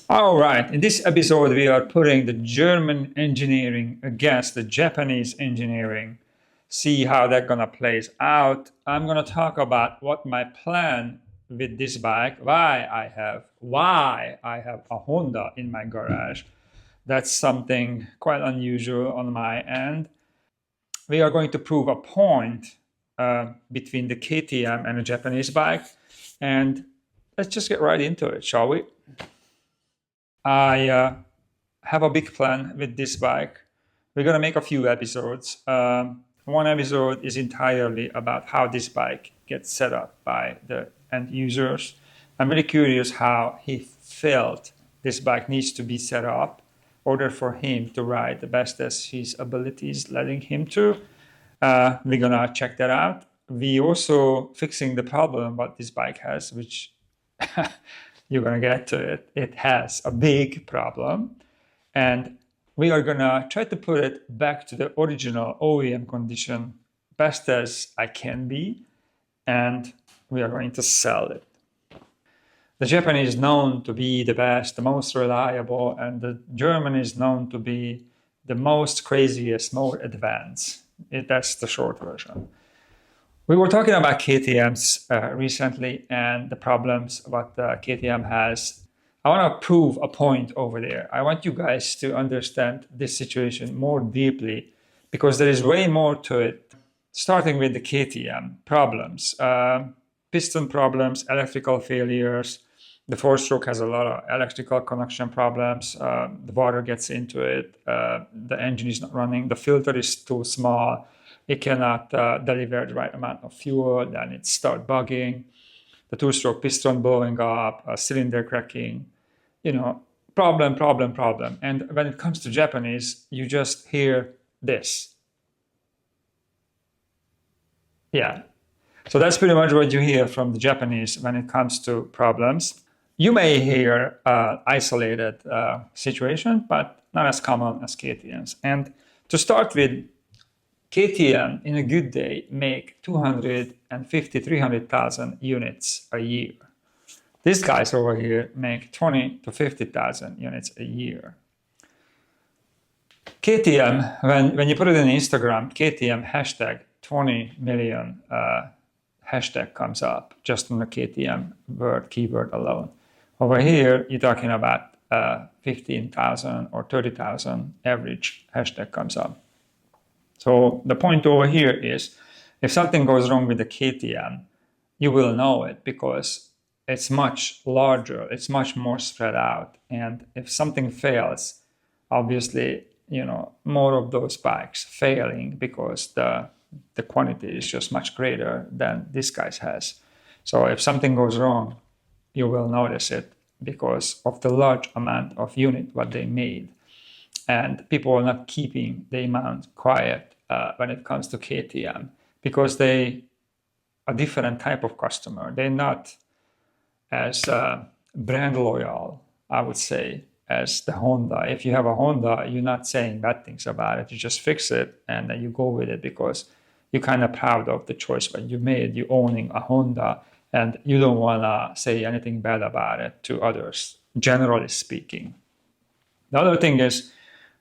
All right, in this episode, we are putting the German engineering against the Japanese engineering. See how that gonna plays out. I'm gonna talk about what my plan with this bike, why I have a Honda in my garage. That's something quite unusual on my end. We are going to prove a point between the KTM and a Japanese bike, and let's just get right into it, shall we? I have a big plan with this bike. We're going to make a few episodes. One episode is entirely about how this bike gets set up by the end users. I'm really curious how he felt this bike needs to be set up in order for him to ride the best as his abilities letting him to. We're going to check that out. We also fixing the problem what this bike has, which you're going to get to it. It has a big problem. And we are going to try to put it back to the original OEM condition best as I can be. And we are going to sell it. The Japanese is known to be the best, the most reliable, and the German is known to be the most craziest, more advanced. That's the short version. We were talking about KTMs recently and the problems what KTM has. I want to prove a point over there. I want you guys to understand this situation more deeply because there is way more to it. Starting with the KTM problems, piston problems, electrical failures. The four-stroke has a lot of electrical connection problems. The water gets into it. The engine is not running. The filter is too small. It cannot deliver the right amount of fuel. Then it starts bugging. The two-stroke piston blowing up, a cylinder cracking. Problem. And when it comes to Japanese, you just hear this. Yeah. So that's pretty much what you hear from the Japanese when it comes to problems. You may hear isolated situation, but not as common as KTMs. And to start with, KTM in a good day make 250, 300,000 units a year. These guys over here make 20 to 50,000 units a year. KTM, when you put it in Instagram, KTM hashtag 20 million hashtag comes up just on the KTM keyword alone. Over here, you're talking about 15,000 or 30,000 average hashtag comes up. So the point over here is, if something goes wrong with the KTM, you will know it because it's much larger, it's much more spread out. And if something fails, obviously, more of those bikes failing because the quantity is just much greater than this guy's has. So if something goes wrong, you will notice it because of the large amount of unit what they made. And people are not keeping the amount quiet when it comes to KTM because they a different type of customer. They're not as brand loyal, I would say, as the Honda. If you have a Honda, you're not saying bad things about it. You just fix it and then you go with it because you're kind of proud of the choice that you made. You're owning a Honda and you don't want to say anything bad about it to others, generally speaking. The other thing is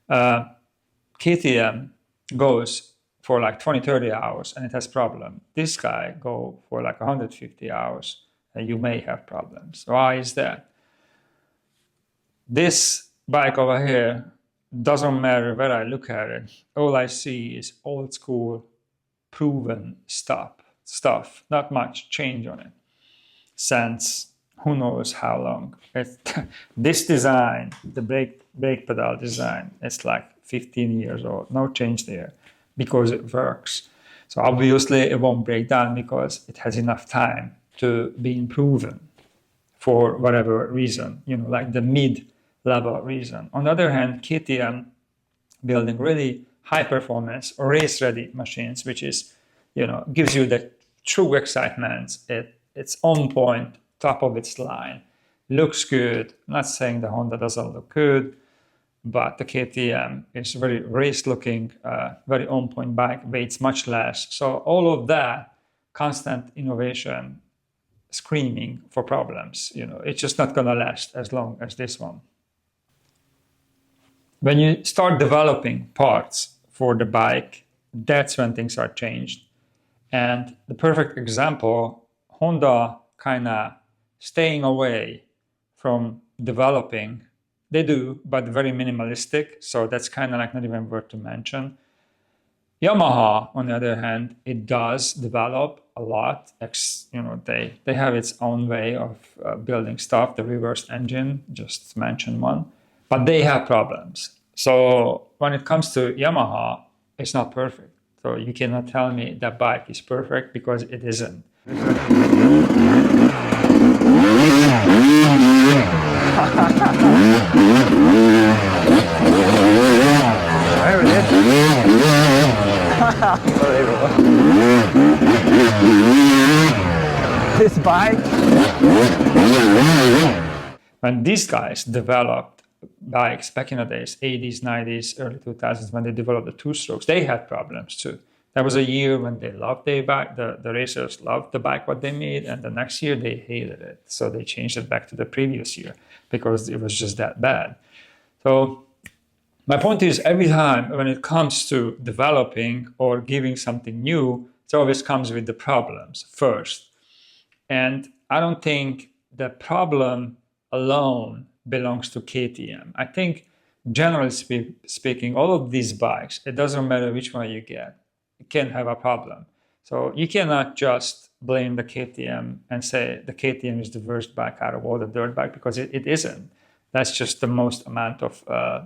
KTM goes for like 20, 30 hours and it has problem. This guy go for like 150 hours and you may have problems. Why is that? This bike over here, doesn't matter where I look at it, all I see is old school, proven stuff, not much change on it since who knows how long. This design, the brake pedal design, it's like 15 years old, no change there because it works. So obviously it won't break down because it has enough time to be improved for whatever reason, like the mid-level reason. On the other hand, KTM building really high performance or race ready machines, which is, gives you the true excitement. It's on point, top of its line, looks good. I'm not saying the Honda doesn't look good, but the KTM is very race looking, very on point bike, weighs much less. So all of that constant innovation screaming for problems, it's just not going to last as long as this one. When you start developing parts for the bike, that's when things are changed. And the perfect example, Honda kind of staying away from developing. They do, but very minimalistic. So that's kind of like not even worth to mention. Yamaha, on the other hand, it does develop a lot. They have its own way of building stuff. The reversed engine, just to mention one, but they have problems. So when it comes to Yamaha, it's not perfect. So you cannot tell me that bike is perfect because it isn't. This bike. When these guys developed bikes back in the days, 80s, 90s, early 2000s, when they developed the two-strokes, they had problems too. That was a year when they loved their bike, the racers loved the bike, what they made, and the next year they hated it. So they changed it back to the previous year because it was just that bad. So my point is, every time when it comes to developing or giving something new, it always comes with the problems first. And I don't think the problem alone belongs to KTM. I think, generally speaking, all of these bikes, it doesn't matter which one you get, it can have a problem. So you cannot just blame the KTM and say the KTM is the worst bike out of all the dirt bike, because it isn't. That's just the most amount of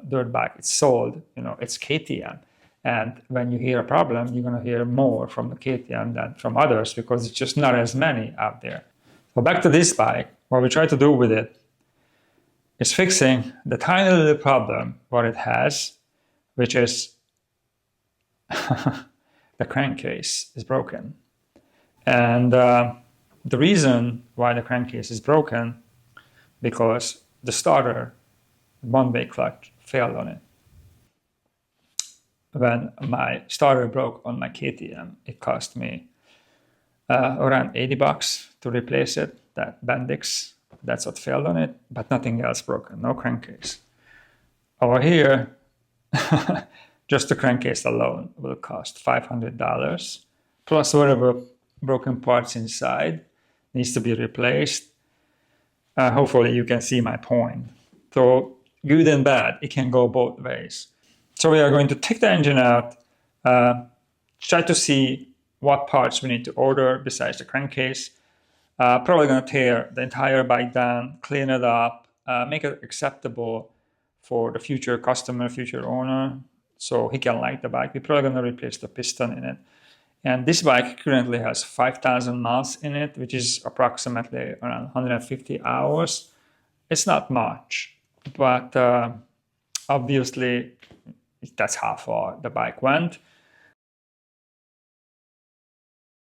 dirt bike it's sold. It's KTM. And when you hear a problem, you're going to hear more from the KTM than from others, because it's just not as many out there. So back to this bike, what we try to do with it is fixing the tiny little problem what it has, which is the crankcase is broken. And the reason why the crankcase is broken, because the starter, one-way clutch, failed on it. When my starter broke on my KTM, it cost me around $80 to replace it. That Bendix, that's what failed on it, but nothing else broken, no crankcase. Over here, just the crankcase alone will cost $500, plus whatever broken parts inside needs to be replaced. Hopefully you can see my point. So good and bad, it can go both ways. So we are going to take the engine out, try to see what parts we need to order besides the crankcase. Probably going to tear the entire bike down, clean it up, make it acceptable for the future customer, future owner, so he can like the bike. We're probably going to replace the piston in it. And this bike currently has 5,000 miles in it, which is approximately around 150 hours. It's not much, but obviously that's how far the bike went.